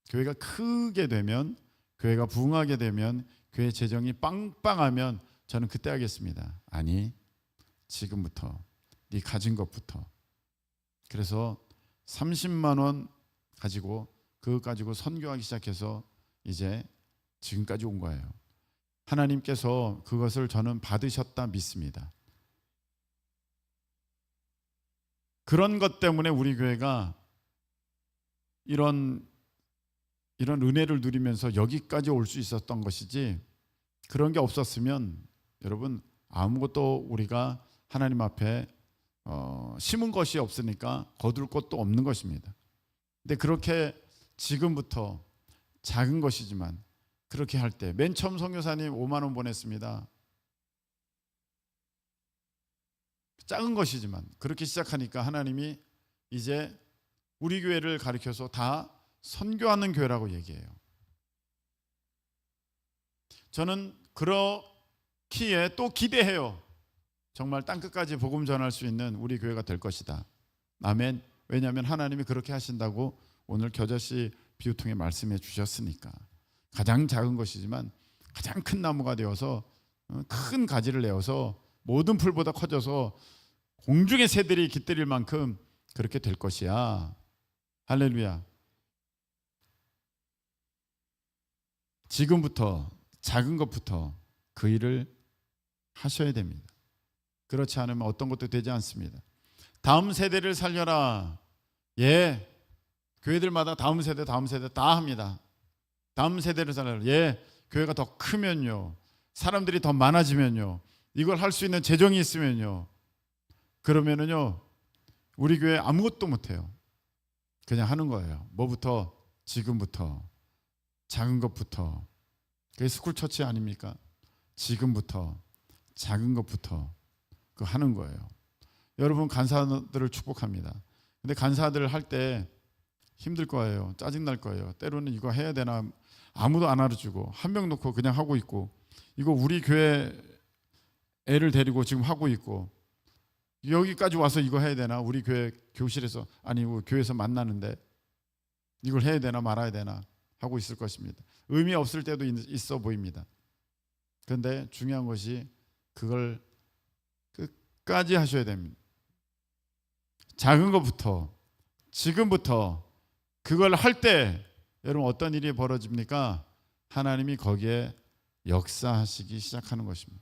교회가 크게 되면, 교회가 부흥하게 되면, 교회 재정이 빵빵하면 저는 그때 하겠습니다. 아니, 지금부터 네 가진 것부터. 그래서 30만 원 가지고 그거 가지고 선교하기 시작해서 이제 지금까지 온 거예요. 하나님께서 그것을 저는 받으셨다 믿습니다. 그런 것 때문에 우리 교회가 이런 은혜를 누리면서 여기까지 올 수 있었던 것이지, 그런 게 없었으면 여러분 아무것도 우리가 하나님 앞에 심은 것이 없으니까 거둘 것도 없는 것입니다. 근데 그렇게 지금부터 작은 것이지만 그렇게 할 때, 맨 처음 선교사님 5만 원 보냈습니다. 작은 것이지만 그렇게 시작하니까 하나님이 이제 우리 교회를 가리켜서 다 선교하는 교회라고 얘기해요. 저는 그렇기에 또 기대해요. 정말 땅끝까지 복음 전할 수 있는 우리 교회가 될 것이다. 아멘. 왜냐하면 하나님이 그렇게 하신다고 오늘 겨자씨 비유통에 말씀해 주셨으니까. 가장 작은 것이지만 가장 큰 나무가 되어서 큰 가지를 내어서 모든 풀보다 커져서 공중의 새들이 깃들일 만큼 그렇게 될 것이야. 할렐루야. 지금부터 작은 것부터 그 일을 하셔야 됩니다. 그렇지 않으면 어떤 것도 되지 않습니다. 다음 세대를 살려라. 예, 교회들마다 다음 세대 다 합니다. 다음 세대를 살려라. 예, 교회가 더 크면요, 사람들이 더 많아지면요, 이걸 할 수 있는 재정이 있으면요, 그러면은요 우리 교회 아무것도 못해요. 그냥 하는 거예요. 뭐부터? 지금부터 작은 것부터. 그게 스쿨 처치 아닙니까? 지금부터 작은 것부터 그 하는 거예요. 여러분, 간사들을 축복합니다. 근데 간사들을 할 때 힘들 거예요. 짜증날 거예요. 때로는 이거 해야 되나, 아무도 안 알아주고 한 명 놓고 그냥 하고 있고, 이거 우리 교회 애를 데리고 지금 하고 있고, 여기까지 와서 이거 해야 되나, 우리 교회 교실에서 아니고 교회에서 만나는데 이걸 해야 되나 말아야 되나 하고 있을 것입니다. 의미 없을 때도 있어 보입니다. 그런데 중요한 것이 그걸 끝까지 하셔야 됩니다. 작은 것부터 지금부터 그걸 할 때 여러분 어떤 일이 벌어집니까? 하나님이 거기에 역사하시기 시작하는 것입니다.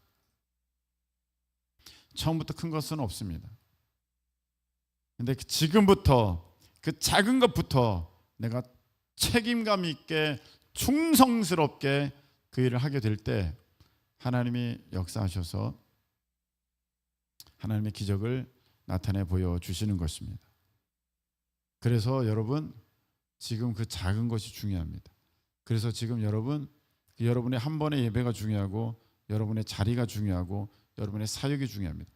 처음부터 큰 것은 없습니다. 근데 지금부터 그 작은 것부터 내가 책임감 있게 충성스럽게 그 일을 하게 될 때 하나님이 역사하셔서 하나님의 기적을 나타내 보여주시는 것입니다. 그래서 여러분, 지금 그 작은 것이 중요합니다. 그래서 지금 여러분의 한 번의 예배가 중요하고, 여러분의 자리가 중요하고, 여러분의 사역이 중요합니다.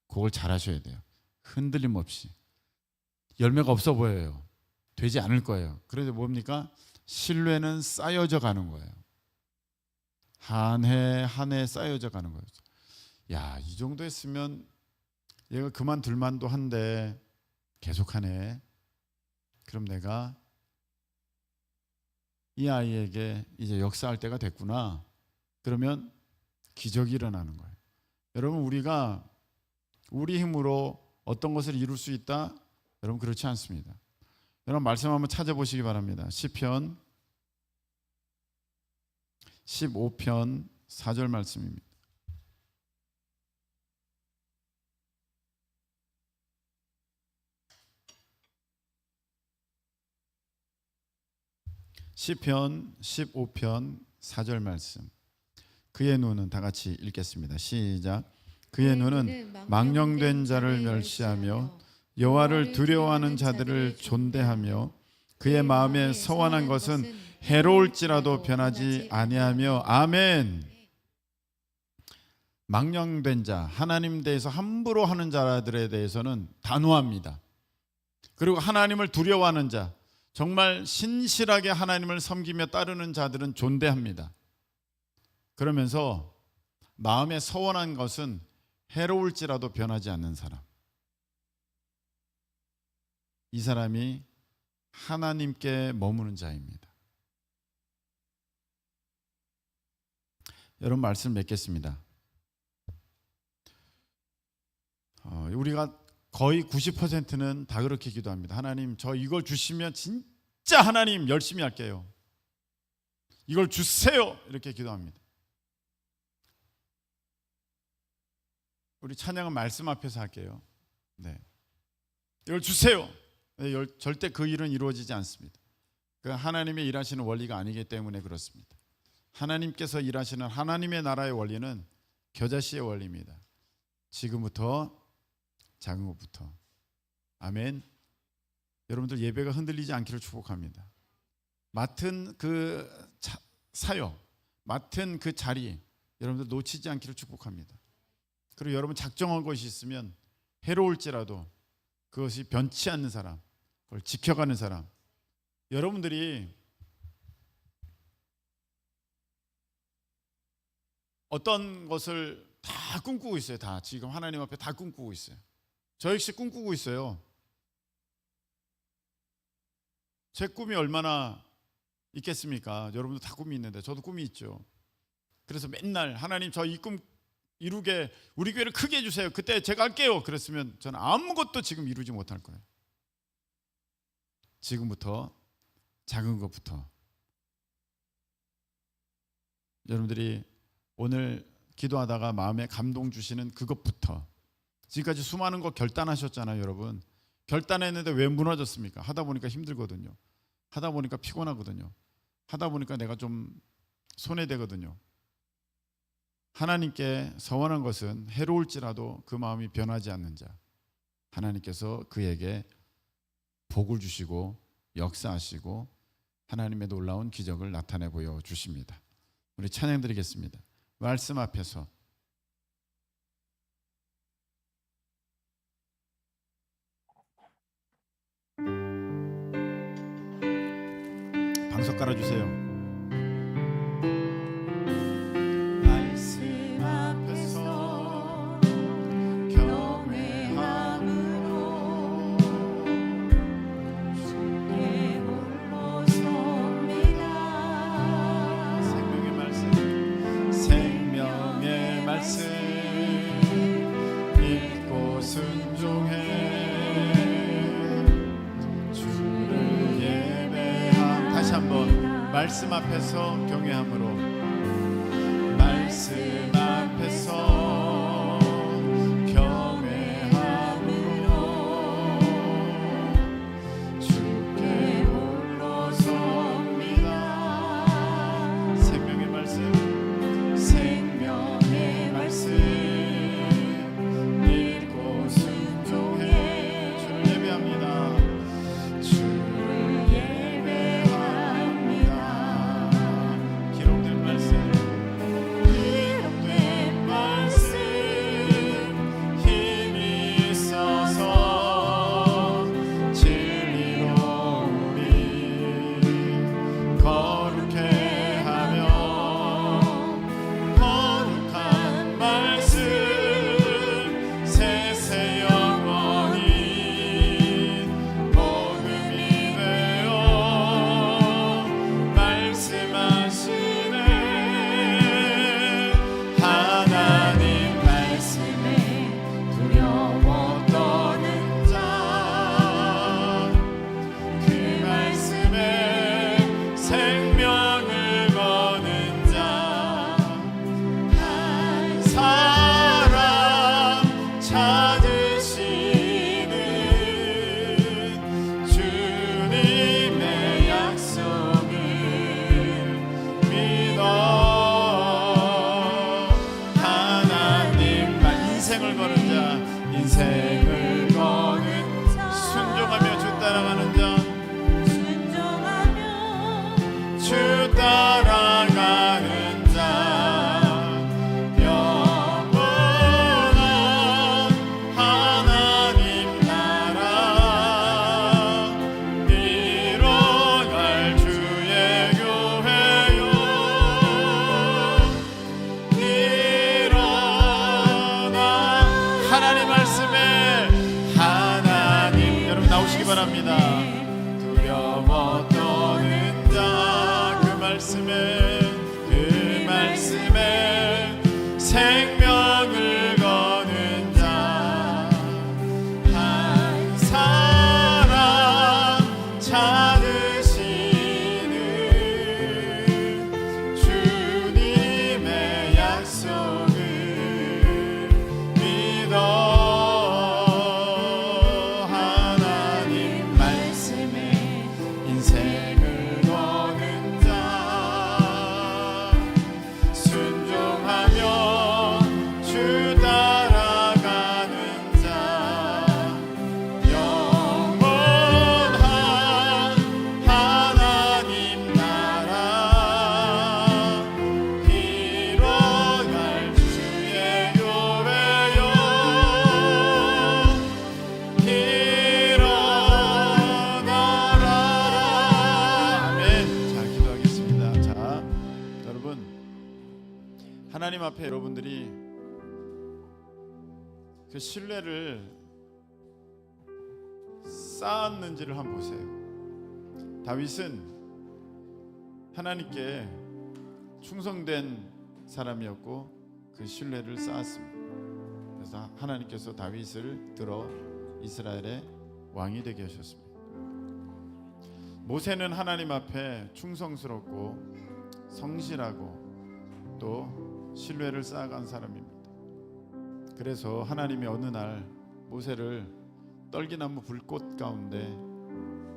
그걸 잘 하셔야 돼요. 흔들림 없이. 열매가 없어 보여요. 되지 않을 거예요. 그래서 뭡니까? 신뢰는 쌓여져 가는 거예요. 한 해 한 해 쌓여져 가는 거예요. 야, 이 정도 했으면 얘가 그만둘 만도 한데 계속하네. 그럼 내가 이 아이에게 이제 역사할 때가 됐구나. 그러면 기적이 일어나는 거예요. 여러분, 우리가 우리 힘으로 어떤 것을 이룰 수 있다? 여러분, 그렇지 않습니다. 여러분, 말씀 한번 찾아보시기 바랍니다. 시편 15편 4절 말씀입니다. 시편 15편 4절 말씀. 그의 눈은, 다 같이 읽겠습니다. 시작. 그의 눈은 망령된 자를 멸시하며 여호와를 두려워하는 자들을 존대하며 그의 마음에 서원한 것은 해로울지라도 변하지 아니하며. 아멘. 망령된 자, 하나님 대해서 함부로 하는 자들에 대해서는 단호합니다. 그리고 하나님을 두려워하는 자, 정말 신실하게 하나님을 섬기며 따르는 자들은 존대합니다. 그러면서 마음에 서원한 것은 해로울지라도 변하지 않는 사람, 이 사람이 하나님께 머무는 자입니다. 여러분, 말씀 맺겠습니다. 우리가 거의 90%는 다 그렇게 기도합니다. 하나님, 저 이걸 주시면 진짜 하나님 열심히 할게요. 이걸 주세요. 이렇게 기도합니다. 우리 찬양은 말씀 앞에서 할게요. 네, 이걸 주세요. 절대 그 일은 이루어지지 않습니다. 그 하나님의 일하시는 원리가 아니기 때문에 그렇습니다. 하나님께서 일하시는 하나님의 나라의 원리는 겨자씨의 원리입니다. 지금부터 작은 것부터. 아멘. 여러분들, 예배가 흔들리지 않기를 축복합니다. 맡은 그 사역, 맡은 그 자리, 여러분들 놓치지 않기를 축복합니다. 그리고 여러분, 작정한 것이 있으면 해로울지라도 그것이 변치 않는 사람, 그걸 지켜가는 사람. 여러분들이 어떤 것을 다 꿈꾸고 있어요. 다 지금 하나님 앞에 다 꿈꾸고 있어요. 저 역시 꿈꾸고 있어요. 제 꿈이 얼마나 있겠습니까? 여러분도 다 꿈이 있는데 저도 꿈이 있죠. 그래서 맨날 하나님, 저 이 꿈 이루게 우리 교회를 크게 해주세요. 그때 제가 할게요. 그랬으면 저는 아무것도 지금 이루지 못할 거예요. 지금부터 작은 것부터. 여러분들이 오늘 기도하다가 마음에 감동 주시는 그것부터. 지금까지 수많은 거 결단하셨잖아요. 여러분, 결단했는데 왜 무너졌습니까? 하다 보니까 힘들거든요. 하다 보니까 피곤하거든요. 하다 보니까 내가 좀 손해되거든요. 하나님께 서원한 것은 해로울지라도 그 마음이 변하지 않는 자, 하나님께서 그에게 복을 주시고 역사하시고 하나님의 놀라운 기적을 나타내 보여주십니다. 우리 찬양 드리겠습니다. 말씀 앞에서 방석 깔아주세요. 말씀 앞에서 경외함으로, 말씀 앞에서 경외함으로 주께 홀로 섭니다. 생명의 말씀, 생명의 말씀 읽고 순종해 주를 예배합니다. 주를 예배합니다. 기록된 따라가는 자 순종하며 주 따라가는 자 영원한 하나님 나라 이뤄갈 주의 교회요 일어나 하나님 말씀에 하나님 여러분 나오시기 바랍니다. 두려워 떠는 자 그 말씀에 생명을 거는 자 한 사람 찾으시는 주님의 약속을 믿어 하나님 말씀에 인생을 거는 자 순종하며 주 따라가는 자 영원한 하나님 나라 이뤄갈 주의 교회요 일어나라. 아멘. 자, 기도하겠습니다. 자, 여러분 하나님 앞에 여러분들이 그 신뢰를 쌓았는지를 한번 보세요. 다윗은 하나님께 충성된 사람이었고 그 신뢰를 쌓았습니다. 그래서 하나님께서 다윗을 들어 이스라엘의 왕이 되게 하셨습니다. 모세는 하나님 앞에 충성스럽고 성실하고 또 신뢰를 쌓아간 사람입니다. 그래서 하나님이 어느 날 모세를 떨기나무 불꽃 가운데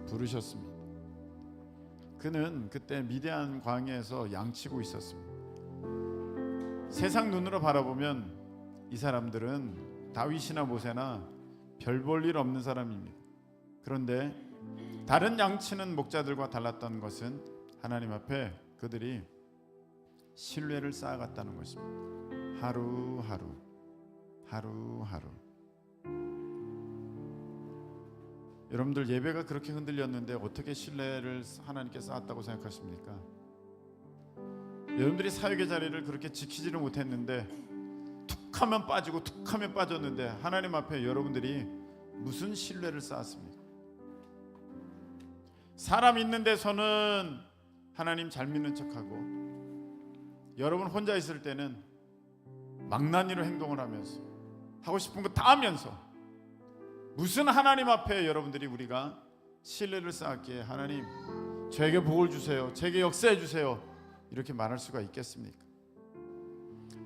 부르셨습니다. 그는 그때 미디안 광야에서 양치고 있었습니다. 세상 눈으로 바라보면 이 사람들은 다윗이나 모세나 별 볼 일 없는 사람입니다. 그런데 다른 양치는 목자들과 달랐던 것은 하나님 앞에 그들이 신뢰를 쌓아갔다는 것입니다. 하루하루 여러분들 예배가 그렇게 흔들렸는데 어떻게 신뢰를 하나님께 쌓았다고 생각하십니까? 여러분들이 사역의 자리를 그렇게 지키지를 못했는데 툭하면 빠지고 툭하면 빠졌는데 하나님 앞에 여러분들이 무슨 신뢰를 쌓았습니까? 사람 있는 데서는 하나님 잘 믿는 척하고 여러분 혼자 있을 때는 망나니로 행동을 하면서 하고 싶은 거 다 하면서 무슨 하나님 앞에 여러분들이 우리가 신뢰를 쌓았기에 하나님 저에게 복을 주세요, 제게 역사해 주세요 이렇게 말할 수가 있겠습니까?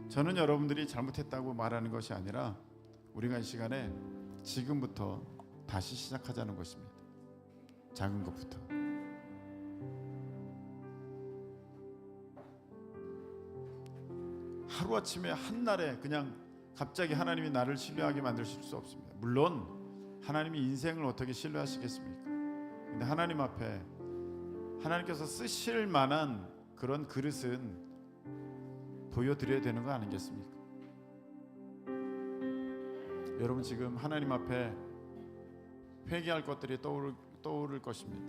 저는 여러분들이 잘못했다고 말하는 것이 아니라 우리가 이 시간에 지금부터 다시 시작하자는 것입니다. 작은 것부터. 하루아침에 한날에 그냥 갑자기 하나님이 나를 신뢰하게 만드실 수 없습니다. 물론 하나님이 인생을 어떻게 신뢰하시겠습니까? 근데 하나님 앞에 하나님께서 쓰실 만한 그런 그릇은 보여드려야 되는 거 아니겠습니까? 여러분 지금 하나님 앞에 회개할 것들이 떠오를 것입니다.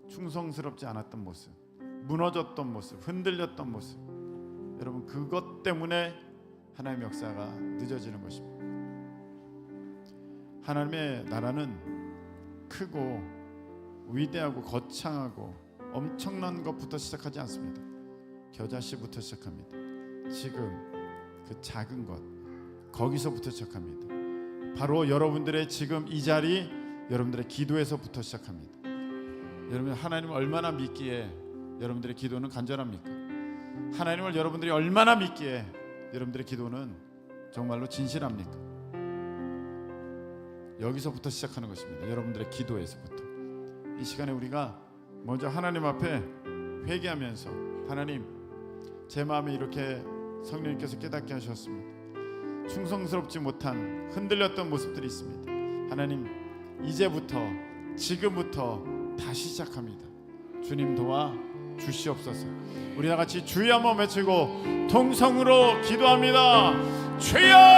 충성스럽지 않았던 모습, 무너졌던 모습, 흔들렸던 모습, 여러분 그것 때문에 하나님의 역사가 늦어지는 것입니다. 하나님의 나라는 크고 위대하고 거창하고 엄청난 것부터 시작하지 않습니다. 겨자씨부터 시작합니다. 지금 그 작은 것 거기서부터 시작합니다. 바로 여러분들의 지금 이 자리 여러분들의 기도에서부터 시작합니다. 여러분 하나님을 얼마나 믿기에 여러분들의 기도는 간절합니까? 하나님을 여러분들이 얼마나 믿기에 여러분들의 기도는 정말로 진실합니까? 여기서부터 시작하는 것입니다. 여러분들의 기도에서부터. 이 시간에 우리가 먼저 하나님 앞에 회개하면서 하나님 제 마음에 이렇게 성령님께서 깨닫게 하셨습니다. 충성스럽지 못한 흔들렸던 모습들이 있습니다. 하나님 이제부터 지금부터 다시 시작합니다. 주님 도와 주시옵소서. 우리 다 같이 주여 한번 외치고 통성으로 기도합니다. 주여!